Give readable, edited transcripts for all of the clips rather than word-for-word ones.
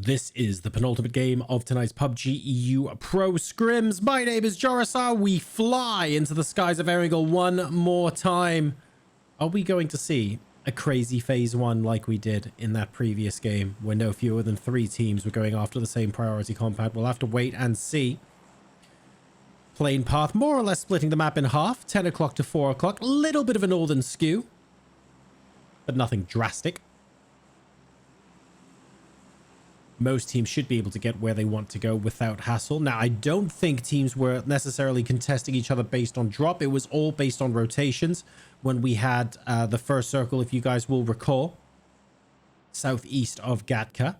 This is the penultimate game of tonight's PUBG EU Pro Scrims. My name is Jorisar. We fly into the skies of Erangel one more time. Are we going to see a crazy phase one like we did in that previous game where no fewer than 3 teams were going after the same priority compound? We'll have to wait and see. Plane path more or less splitting the map in half, 10 o'clock to 4 o'clock. A little bit of a northern skew, but nothing drastic. Most teams should be able to get where they want to go without hassle. Now, I don't think teams were necessarily contesting each other based on drop. It was all based on rotations when we had the first circle, if you guys will recall, southeast of Gatka.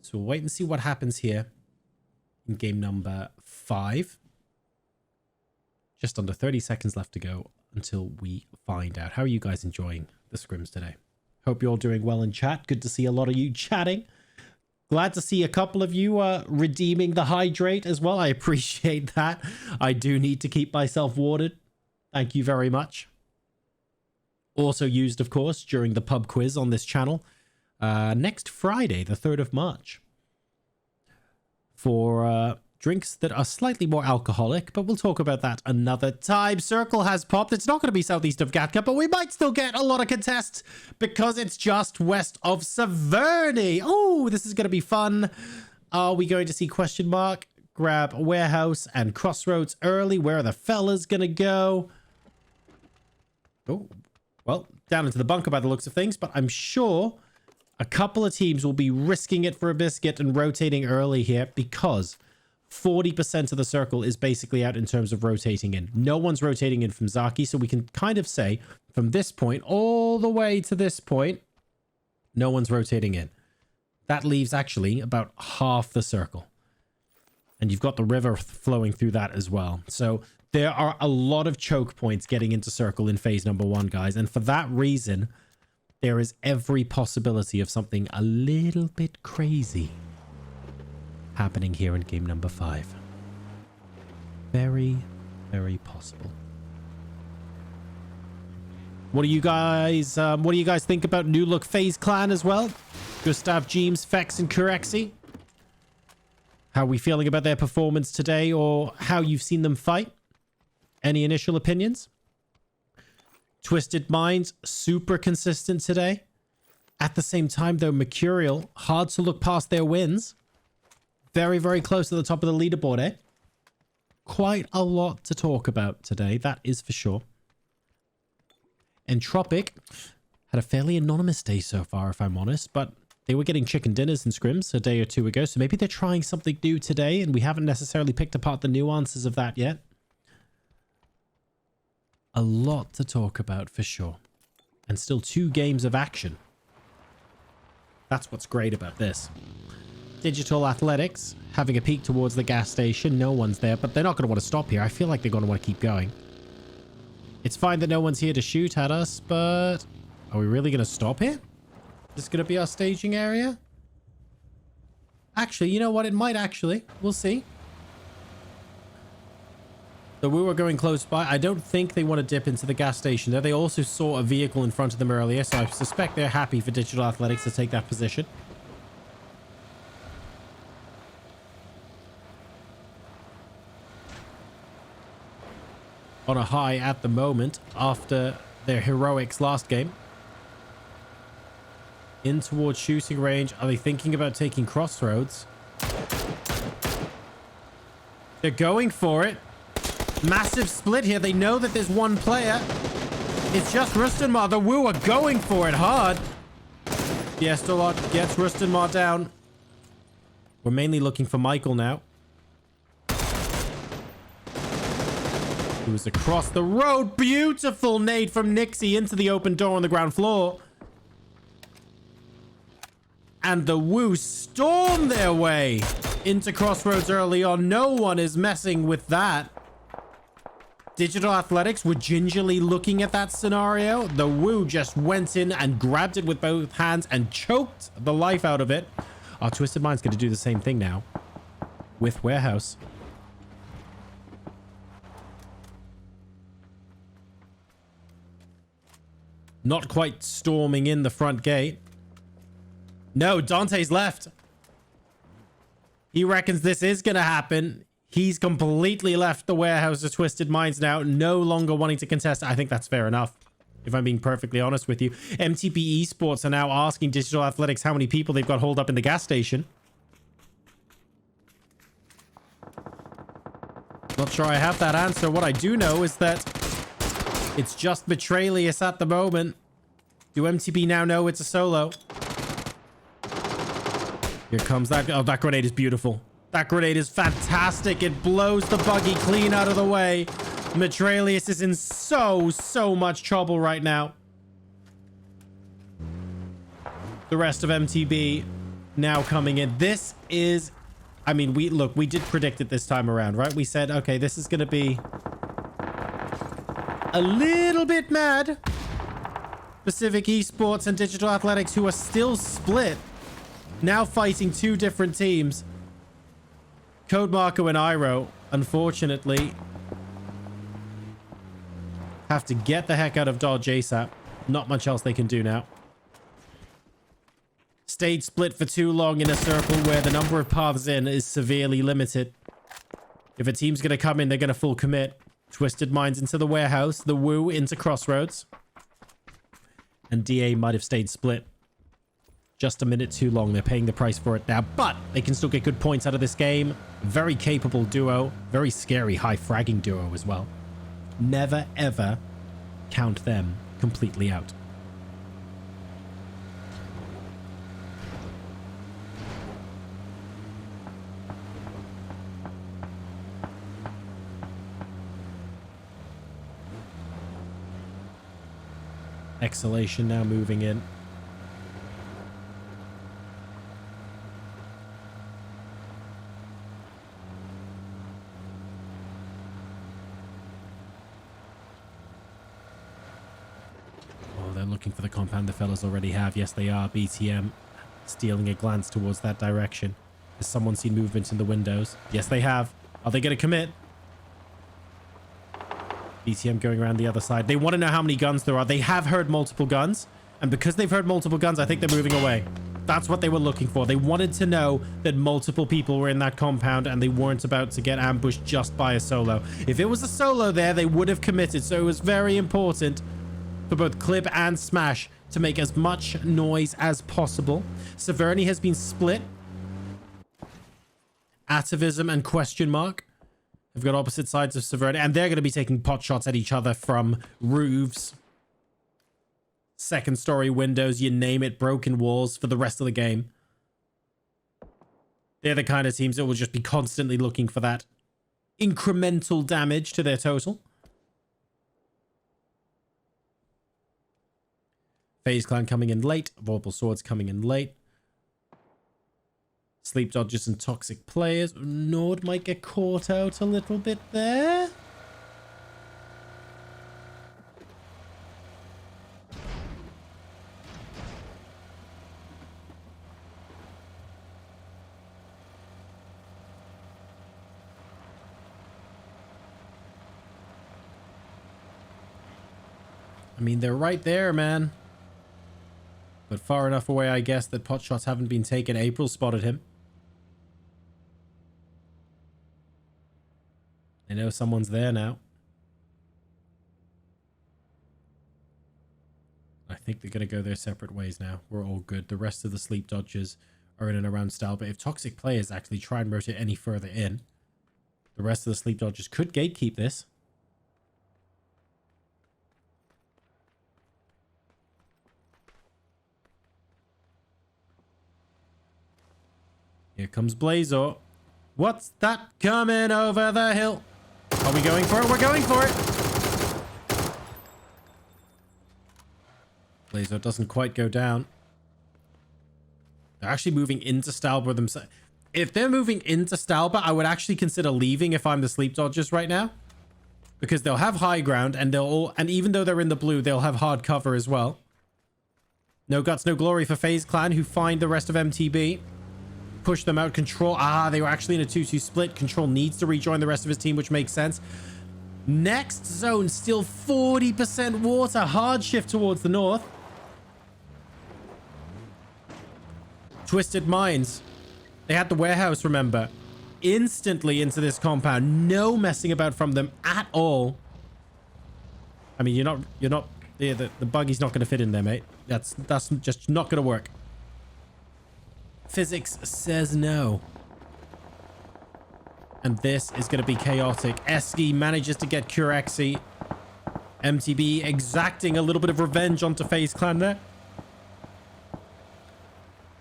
So we'll wait and see what happens here in game number 5. Just under 30 seconds left to go until we find out. How are you guys enjoying the scrims today? Hope you're all doing well in chat. Good to see a lot of you chatting. Glad to see a couple of you redeeming the hydrate as well. I appreciate that. I do need to keep myself watered. Thank you very much. Also used, of course, during the pub quiz on this channel next Friday, the 3rd of March, for drinks that are slightly more alcoholic, but we'll talk about that another time. Circle has popped. It's not going to be southeast of Gatka, but we might still get a lot of contests because it's just west of Severny. Oh, this is going to be fun. Are we going to see question mark? Grab warehouse and crossroads early. Where are the fellas going to go? Oh, well, down into the bunker by the looks of things, but I'm sure a couple of teams will be risking it for a biscuit and rotating early here because 40% of the circle is basically out in terms of rotating in. No one's rotating in from Zaki, so we can kind of say from this point all the way to this point, no one's rotating in. That leaves actually about half the circle. And you've got the river flowing through that as well. So there are a lot of choke points getting into circle in phase number 1, guys. And for that reason, there is every possibility of something a little bit crazy happening here in game number 5. Very, very possible. What do you guys think about new look FaZe Clan as well? Gustav, Jeems, Fex, and Kurexi. How are we feeling about their performance today, or how you've seen them fight? Any initial opinions? Twisted Minds, super consistent today. At the same time, though, Mercurial, hard to look past their wins. Very, very close to the top of the leaderboard, eh? Quite a lot to talk about today, that is for sure. Entropiq had a fairly anonymous day so far, if I'm honest, but they were getting chicken dinners and scrims a day or 2 ago, so maybe they're trying something new today, and we haven't necessarily picked apart the nuances of that yet. A lot to talk about for sure. And still 2 games of action. That's what's great about this. Digital Athletics having a peek towards the gas station. No one's there, but they're not going to want to stop here. I feel like they're going to want to keep going. It's fine that no one's here to shoot at us, but are we really going to stop here? This is going to be our staging area? Actually, you know what? It might actually. We'll see. So we were going close by. I don't think they want to dip into the gas station there. They also saw a vehicle in front of them earlier, so I suspect they're happy for Digital Athletics to take that position. On a high at the moment after their heroics last game. In towards shooting range. Are they thinking about taking crossroads? They're going for it. Massive split here. They know that there's one player. It's just Rustenmar. The Woo are going for it hard. Fiestalot gets Rustenmar down. We're mainly looking for Michael now. Who's across the road. Beautiful nade from Nixie into the open door on the ground floor. And the Woo storm their way into crossroads early on. No one is messing with that. Digital Athletics were gingerly looking at that scenario. The Woo just went in and grabbed it with both hands and choked the life out of it. Our Twisted Mind's going to do the same thing now with Warehouse. Not quite storming in the front gate. No, Dante's left. He reckons this is going to happen. He's completely left the warehouse of Twisted Minds now, no longer wanting to contest. I think that's fair enough, if I'm being perfectly honest with you. MTB Esports are now asking Digital Athletics how many people they've got holed up in the gas station. Not sure I have that answer. What I do know is that it's just Mercurial at the moment. Do MTB now know it's a solo? Here comes that. Oh, that grenade is beautiful. That grenade is fantastic. It blows the buggy clean out of the way. Mercurial is in so much trouble right now. The rest of MTB now coming in. This is... I mean, we did predict it this time around, right? We said, okay, this is going to be a little bit mad. PCIFIC Esports and Digital Athletics, who are still split, now fighting two different teams. Code Marco and Iro, unfortunately, have to get the heck out of Dodge ASAP. Not much else they can do now. Stayed split for too long in a circle where the number of paths in is severely limited. If a team's going to come in, they're going to full commit. Twisted Minds into the warehouse. The Woo into Crossroads. And DA might have stayed split. Just a minute too long. They're paying the price for it now. But they can still get good points out of this game. Very capable duo. Very scary high fragging duo as well. Never, ever count them completely out. EXHALATioN now moving in. Oh, they're looking for the compound the fellas already have. Yes, they are. BTM stealing a glance towards that direction. Has someone seen movement in the windows? Yes, they have. Are they going to commit? BTM going around the other side. They want to know how many guns there are. They have heard multiple guns. And because they've heard multiple guns, I think they're moving away. That's what they were looking for. They wanted to know that multiple people were in that compound and they weren't about to get ambushed just by a solo. If it was a solo there, they would have committed. So it was very important for both Clib and Smash to make as much noise as possible. Severny has been split. Atavism and Question Mark have got opposite sides of Severny, and they're going to be taking pot shots at each other from roofs, second story windows, you name it, broken walls for the rest of the game. They're the kind of teams that will just be constantly looking for that incremental damage to their total. FaZe Clan coming in late. Vorpal Swords coming in late. SleepDodgers and Toxic Players. Nord might get caught out a little bit there. I mean, they're right there, man. But far enough away, I guess, that pot shots haven't been taken. April spotted him. I know someone's there now. I think they're going to go their separate ways now. We're all good. The rest of the SleepDodgers are in and around style. But if Toxic Players actually try and rotate any further in, the rest of the SleepDodgers could gatekeep this. Here comes Blazor. What's that coming over the hill? Are we going for it? We're going for it. Blazor doesn't quite go down. They're actually moving into Stalber themselves. If they're moving into Stalber, I would actually consider leaving if I'm the SleepDodgers right now. Because they'll have high ground and and even though they're in the blue, they'll have hard cover as well. No guts, no glory for FaZe Clan, who find the rest of MTB. Push them out. Control. They were actually in a 2-2 split. Control needs to rejoin the rest of his team, which makes sense. Next zone, still 40% water. Hard shift towards the north. Twisted Minds. They had the warehouse, remember? Instantly into this compound. No messing about from them at all. I mean, you're not... The buggy's not going to fit in there, mate. That's just not going to work. Physics says no. And this is going to be chaotic. Eski manages to get Curexy. MTB exacting a little bit of revenge onto FaZe Clan there.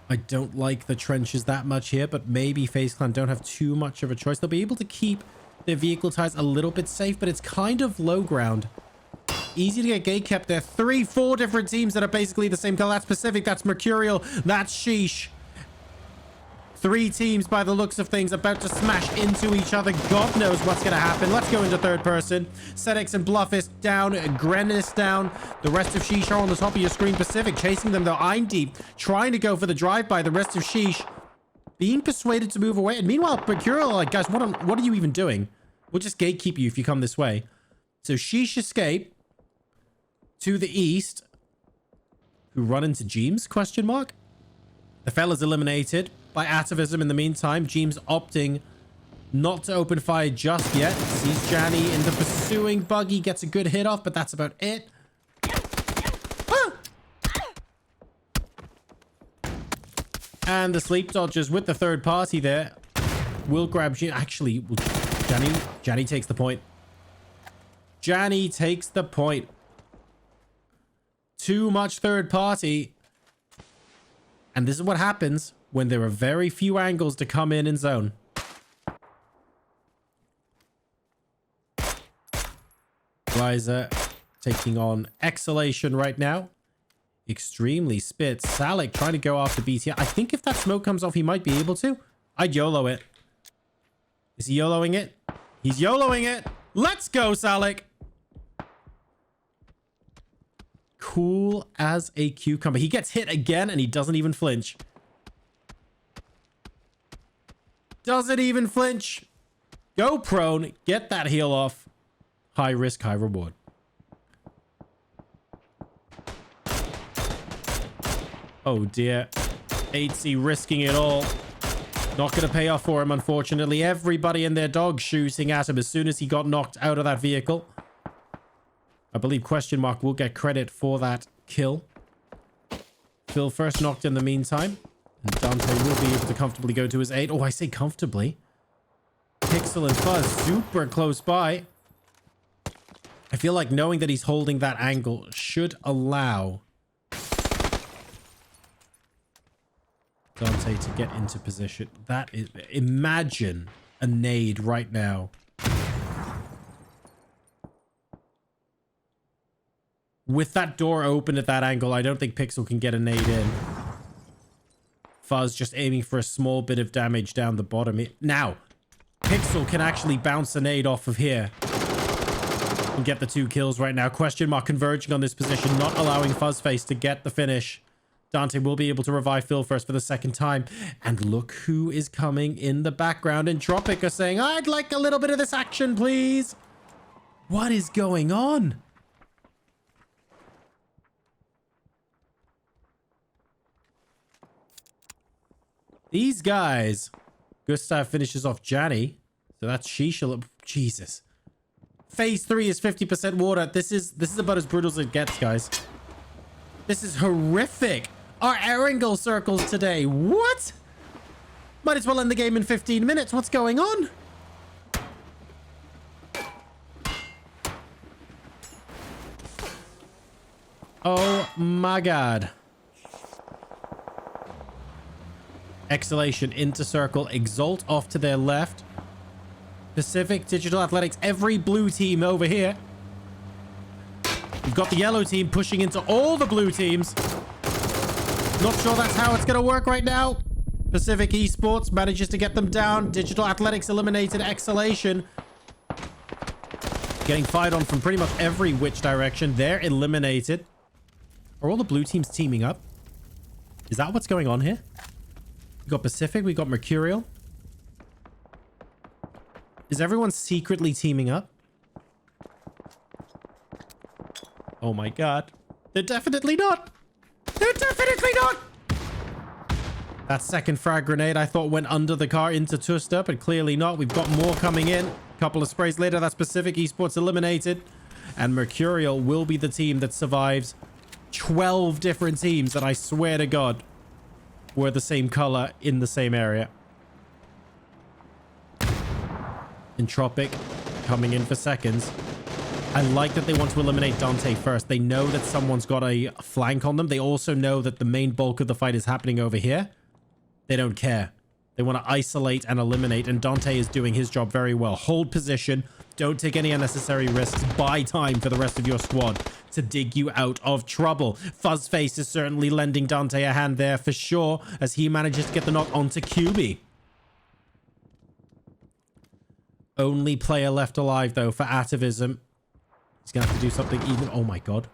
I don't like the trenches that much here, but maybe FaZe Clan don't have too much of a choice. They'll be able to keep their vehicle ties a little bit safe, but it's kind of low ground. Easy to get gate kept there. 4 different teams that are basically the same color. That's Pacific, that's Mercurial, that's SHEESH. 3 teams by the looks of things about to smash into each other. God knows what's going to happen. Let's go into third person. Sedex and Bluffist down. Grenis down. The rest of SHEESH are on the top of your screen. Pacific chasing them though. I'm deep. Trying to go for the drive-by. The rest of SHEESH being persuaded to move away. And meanwhile, Mercurial, like, guys, what are you even doing? We'll just gatekeep you if you come this way. So SHEESH escape to the east. Who run into Jeems? Question mark. The fella's eliminated by Atavism in the meantime. Jeems opting not to open fire just yet. Sees Janny in the pursuing buggy. Gets a good hit off, but that's about it. Ah! And the SleepDodgers with the third party there will grab Jeems. Actually, Janny takes the point. Janny takes the point. Too much third party. And this is what happens when there are very few angles to come in and zone. Riser taking on EXHALATioN right now. Extremely spit. Salik trying to go after BT. I think if that smoke comes off, he might be able to. I'd YOLO it. Is he YOLOing it? He's YOLOing it. Let's go, Salik. Cool as a cucumber. He gets hit again and he doesn't even flinch. Doesn't even flinch. Go prone. Get that heal off. High risk, high reward. Oh dear. 8C risking it all. Not going to pay off for him, unfortunately. Everybody and their dog shooting at him as soon as he got knocked out of that vehicle. I believe question mark will get credit for that kill. Phil first knocked in the meantime. And Dante will be able to comfortably go to his 8. Oh, I say comfortably. Pixel and Fuzz super close by. I feel like knowing that he's holding that angle should allow Dante to get into position. That is... Imagine a nade right now. With that door open at that angle, I don't think Pixel can get a nade in. Fuzz just aiming for a small bit of damage down the bottom. Now, Pixel can actually bounce a nade off of here. And get the 2 kills right now. Question mark converging on this position, not allowing Fuzzface to get the finish. Dante will be able to revive Phil first for the second time. And look who is coming in the background. Entropiq are saying, I'd like a little bit of this action, please. What is going on? These guys. Gustav finishes off Janny. So that's SHEESH. Jesus. Phase 3 is 50% water. This is about as brutal as it gets, guys. This is horrific. Our Erangel circles today. What? Might as well end the game in 15 minutes. What's going on? Oh my god. EXHALATioN into circle. Exalt off to their left. Pacific, Digital Athletics, every blue team over here. We've got the yellow team pushing into all the blue teams. Not sure that's how it's going to work right now. PCIFIC Esports manages to get them down. Digital Athletics eliminated. EXHALATioN getting fired on from pretty much every which direction. They're eliminated. Are all the blue teams teaming up? Is that what's going on here? We got Pacific. We got Mercurial. Is everyone secretly teaming up? Oh my god. They're definitely not. They're definitely not. That second frag grenade I thought went under the car into Tuster, but clearly not. We've got more coming in. A couple of sprays later, that's PCIFIC Esports eliminated. And Mercurial will be the team that survives 12 different teams that I swear to God were the same color in the same area. Entropiq coming in for seconds. I like that they want to eliminate Dante first. They know that someone's got a flank on them. They also know that the main bulk of the fight is happening over here. They don't care. They want to isolate and eliminate, and Dante is doing his job very well. Hold position. Don't take any unnecessary risks. Buy time for the rest of your squad to dig you out of trouble. Fuzzface is certainly lending Dante a hand there for sure, as he manages to get the knock onto QB. Only player left alive, though, for Atavism. He's going to have to do something even... Oh, my God.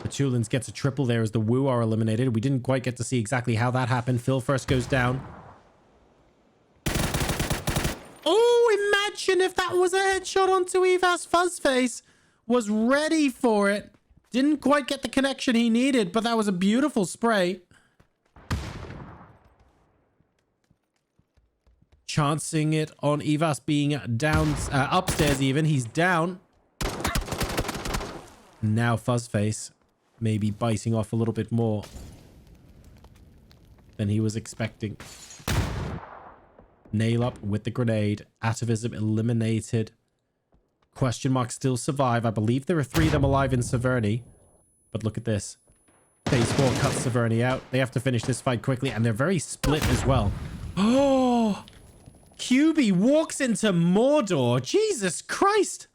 Petulins gets a triple there as the Wu are eliminated. We didn't quite get to see exactly how that happened. Phil first goes down. Oh, imagine if that was a headshot onto Evas. Fuzzface was ready for it. Didn't quite get the connection he needed, but that was a beautiful spray. Chancing it on Evas being down, upstairs even. He's down. Now Fuzzface maybe biting off a little bit more than he was expecting. Nail up with the grenade. Atavism eliminated. Question mark still survive. I believe there are 3 of them alive in Severny. But look at this. FaZe 4 cuts Severny out. They have to finish this fight quickly, and they're very split as well. Oh! QB walks into Mordor. Jesus Christ!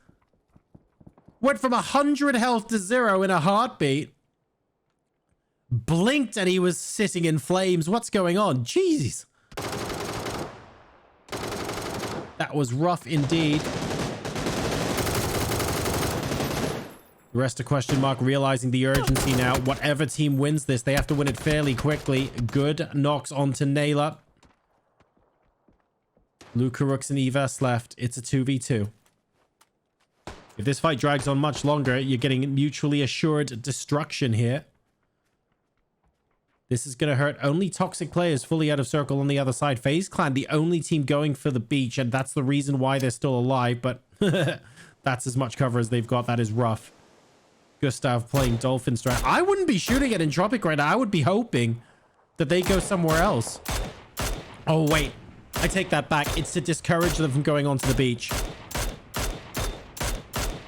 Went from 100 health to 0 in a heartbeat. Blinked and he was sitting in flames. What's going on? Jeez. That was rough indeed. The rest of question mark realizing the urgency now. Whatever team wins this, they have to win it fairly quickly. Good knocks onto Naylor. Luca Rooks and Evas left. It's a 2v2. If this fight drags on much longer, you're getting mutually assured destruction here. This is going to hurt only toxic players fully out of circle on the other side. FaZe Clan, the only team going for the beach, and that's the reason why they're still alive, but that's as much cover as they've got. That is rough. Gustav playing Dolphin strat. I wouldn't be shooting at Entropiq right now. I would be hoping that they go somewhere else. Oh, wait. I take that back. It's to discourage them from going onto the beach.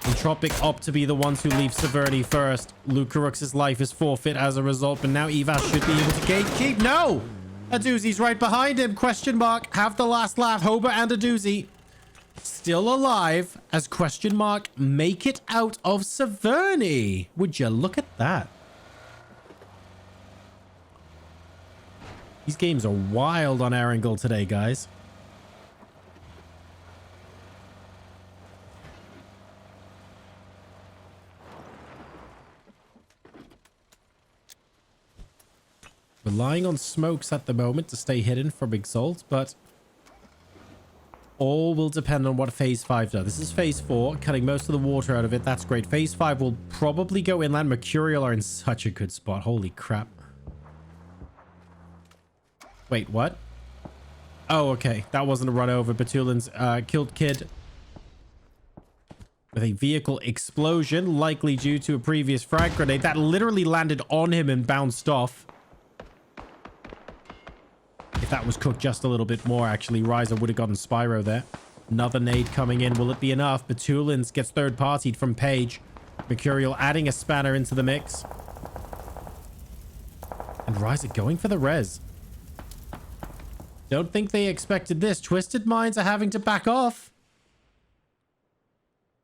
Entropiq opt to be the ones who leave Severny first. Lucarux' life is forfeit as a result, but now Evas should be able to gatekeep. No! A doozy's right behind him. Question mark. Have the last laugh. Hoba and a doozy. Still alive as question mark make it out of Severny. Would you look at that? These games are wild on Erangel today, guys. Relying on smokes at the moment to stay hidden from Exalt, but all will depend on what Phase 5 does. This is Phase 4, cutting most of the water out of it. That's great. Phase 5 will probably go inland. Mercurial are in such a good spot. Holy crap. Wait, what? Oh, okay. That wasn't a run over. Betulins killed Kid with a vehicle explosion, likely due to a previous frag grenade. That literally landed on him and bounced off. If that was cooked just a little bit more, actually, Ryza would have gotten Spyro there. Another nade coming in. Will it be enough? Betulins gets third-partied from Page. Mercurial adding a spanner into the mix. And Ryza going for the res. Don't think they expected this. Twisted Minds are having to back off.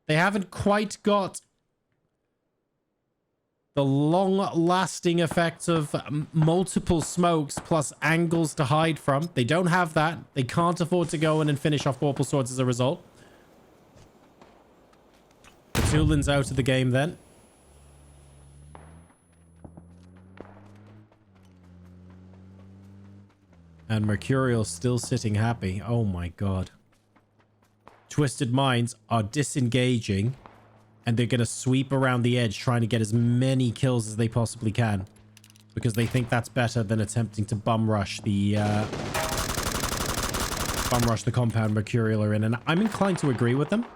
They haven't quite got the long-lasting effects of multiple smokes plus angles to hide from. They don't have that. They can't afford to go in and finish off Vorpal Swords as a result. Tulin's out of the game then. And Mercurial still sitting happy. Oh my god. Twisted Minds are disengaging. And they're going to sweep around the edge, trying to get as many kills as they possibly can. because they think that's better than attempting to bum rush the compound Mercurial are in, and I'm inclined to agree with them.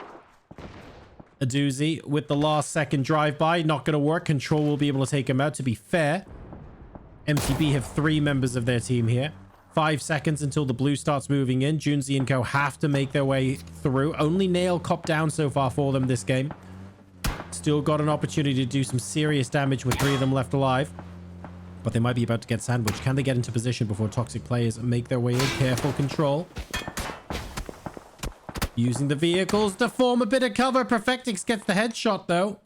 A doozy with the last second drive-by, not going to work. Control will be able to take him out. To be fair, MTB have 3 members of their team here. 5 seconds until the blue starts moving in. Junzi and co have to make their way through. Only Nail cop down so far for them this game. Still got an opportunity to do some serious damage with 3 of them left alive. But they might be about to get sandwiched. Can they get into position before toxic players make their way in? Careful Control. Using the vehicles to form a bit of cover. Perfectix gets the headshot though.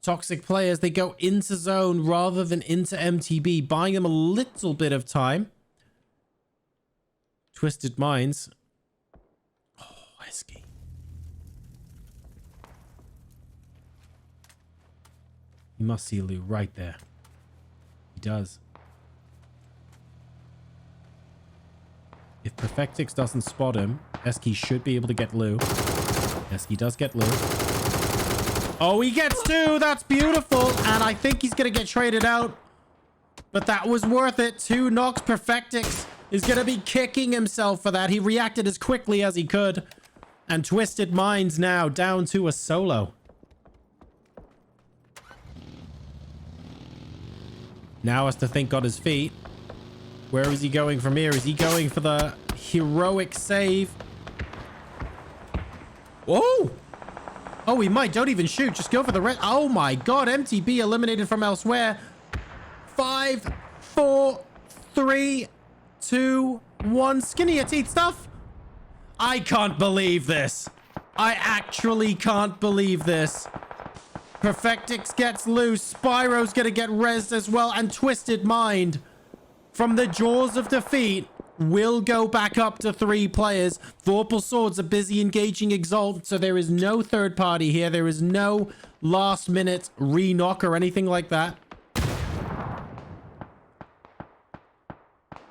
Toxic players, they go into zone rather than into MTB, buying them a little bit of time. Twisted Minds. Oh, Esky. You must see Lou right there. He does. If Perfectix doesn't spot him, Esky should be able to get Lou. Esky does get Lou. Oh, he gets 2. That's beautiful. And I think he's going to get traded out. But that was worth it. 2 knocks. Perfectix is going to be kicking himself for that. He reacted as quickly as he could. And Twisted Minds now down to a solo. Now has to think on his feet. Where is he going from here? Is he going for the heroic save? Whoa! Oh, he might. Don't even shoot. Just go for the red. Oh my god. MTB eliminated from elsewhere. 5, 4, 3, 2, 1. Skinny your teeth stuff. I can't believe this. I actually can't believe this. Perfectix gets loose. Spyro's gonna get rezzed as well. And Twisted Mind, from the jaws of defeat, will go back up to 3 players. Vorpal Swords are busy engaging Exalt, so there is no third party here. There is no last minute re-knock or anything like that.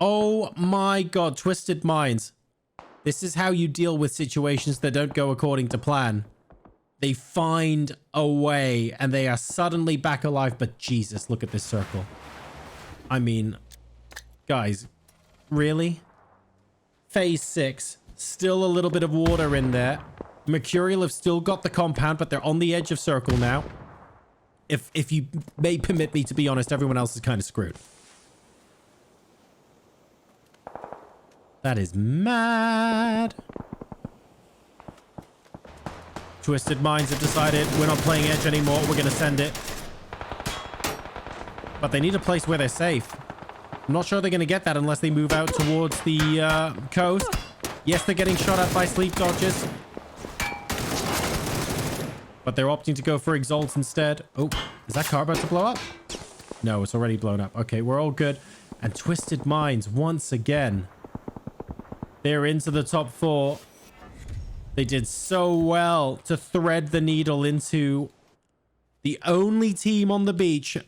Oh my god, Twisted Minds. This is how you deal with situations that don't go according to plan. They find a way and they are suddenly back alive. But Jesus, look at this circle. I mean, guys, really? Phase 6, still a little bit of water in there. Mercurial have still got the compound, but they're on the edge of circle now. If you may permit me to be honest, everyone else is kind of screwed. That is mad. Twisted Minds have decided we're not playing edge anymore. We're going to send it. But they need a place where they're safe. I'm not sure they're going to get that unless they move out towards the coast. Yes, they're getting shot at by SleepDodgers. But they're opting to go for Exalt instead. Oh, is that car about to blow up? No, it's already blown up. Okay, we're all good. And Twisted Minds, once again, they're into the top 4. They did so well to thread the needle into the only team on the beach.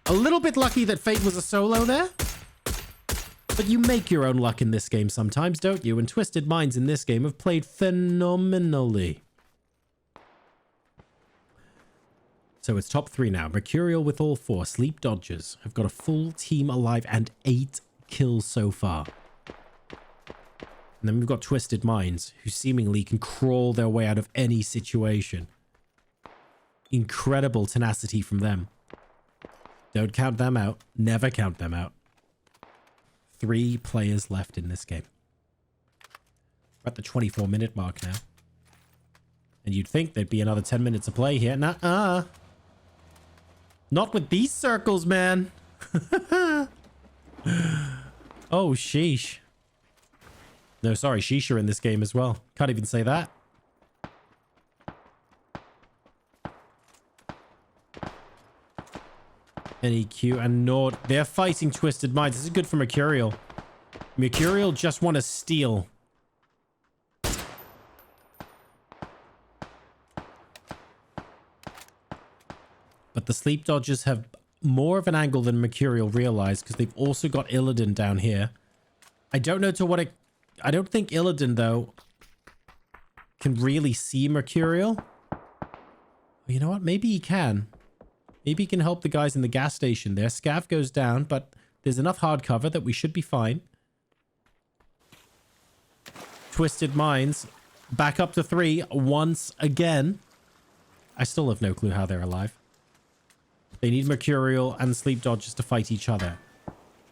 A little bit lucky that Fate was a solo there. But you make your own luck in this game sometimes, don't you? And Twisted Minds in this game have played phenomenally. So it's top 3 now. Mercurial with all 4. SleepDodgers have got a full team alive and 8 kills so far. And then we've got Twisted Minds, who seemingly can crawl their way out of any situation. Incredible tenacity from them. Don't count them out. Never count them out. 3 players left in this game. We're at the 24-minute mark now. And you'd think there'd be another 10 minutes of play here. Nuh-uh. Not with these circles, man. Oh, sheesh. No, sorry, SHEESH are in this game as well. Can't even say that. NEQ and Nord. They're fighting Twisted Minds. This is good for Mercurial. Mercurial just want to steal. But the SleepDodgers have more of an angle than Mercurial realized because they've also got Illidan down here. I don't know to what it... I don't think Illidan, though, can really see Mercurial. Well, you know what? Maybe he can. Maybe he can help the guys in the gas station there. Scav goes down, but there's enough hard cover that we should be fine. Twisted Minds back up to 3 once again. I still have no clue how they're alive. They need Mercurial and SleepDodgers to fight each other.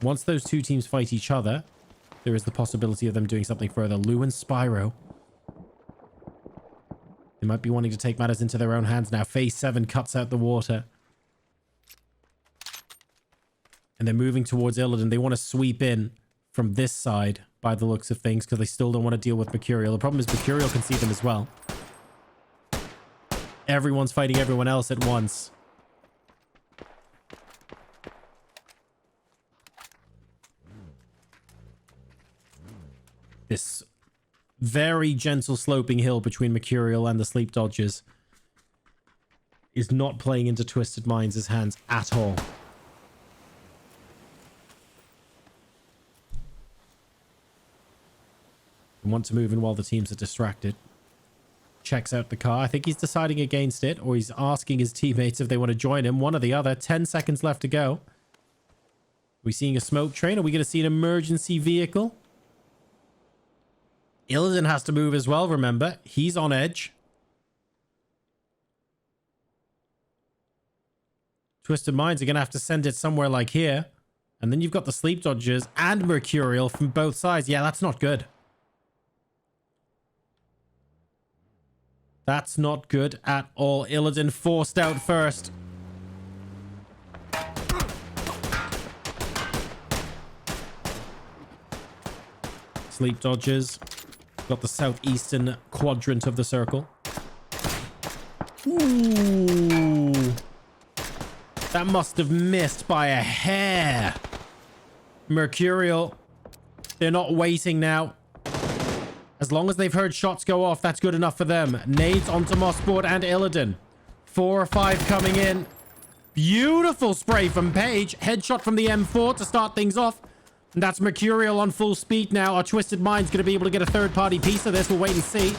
Once those two teams fight each other, there is the possibility of them doing something further. Lou and Spyro. They might be wanting to take matters into their own hands now. Phase 7 cuts out the water. And they're moving towards Illidan. They want to sweep in from this side by the looks of things because they still don't want to deal with Mercurial. The problem is Mercurial can see them as well. Everyone's fighting everyone else at once. This very gentle sloping hill between Mercurial and the SleepDodgers is not playing into Twisted Minds' hands at all. I want to move in while the teams are distracted. Checks out the car. I think he's deciding against it, or he's asking his teammates if they want to join him. One or the other. 10 seconds left to go. Are we seeing a smoke train? Are we going to see an emergency vehicle? Illidan has to move as well, remember. He's on edge. Twisted Minds are going to have to send it somewhere like here. And then you've got the SleepDodgers and Mercurial from both sides. Yeah, that's not good. That's not good at all. Illidan forced out first. SleepDodgers got the southeastern quadrant of the circle. Ooh. That must have missed by a hair. Mercurial, they're not waiting now. As long as they've heard shots go off, that's good enough for them. Nades onto Mossboard and Illidan. 4 or 5 coming in. Beautiful spray from Page. Headshot from the M4 to start things off. And that's Mercurial on full speed now. Our Twisted Mind's going to be able to get a third-party piece of this. We'll wait and see.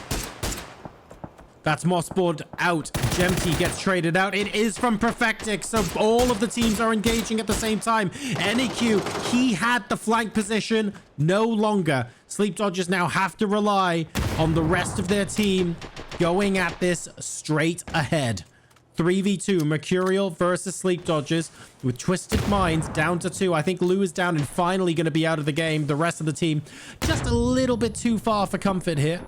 That's Mossboard out. Gemty gets traded out. It is from Perfectic, so all of the teams are engaging at the same time. NEQ, he had the flank position. No longer. SleepDodgers now have to rely on the rest of their team going at this straight ahead. 3v2, Mercurial versus SleepDodgers with Twisted Minds down to 2. I think Lou is down and finally going to be out of the game. The rest of the team just a little bit too far for comfort here.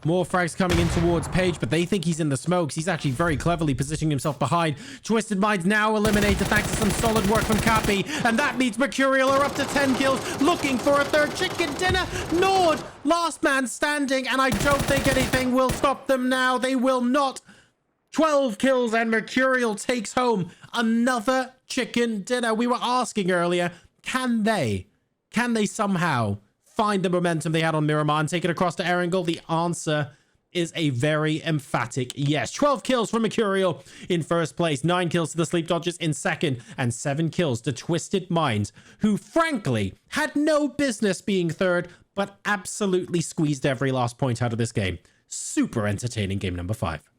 More frags coming in towards Page, but they think he's in the smokes. He's actually very cleverly positioning himself behind. Twisted Minds now eliminated thanks to some solid work from Cappy. And that means Mercurial are up to 10 kills, looking for a third chicken dinner. Nord, last man standing, and I don't think anything will stop them now. They will not. 12 kills, and Mercurial takes home another chicken dinner. We were asking earlier, can they somehow find the momentum they had on Miramar and take it across to Erangel? The answer is a very emphatic yes. 12 kills from Mercurial in first place, 9 kills to the SleepDodgers in second, and 7 kills to Twisted Minds, who frankly had no business being third, but absolutely squeezed every last point out of this game. Super entertaining game number 5.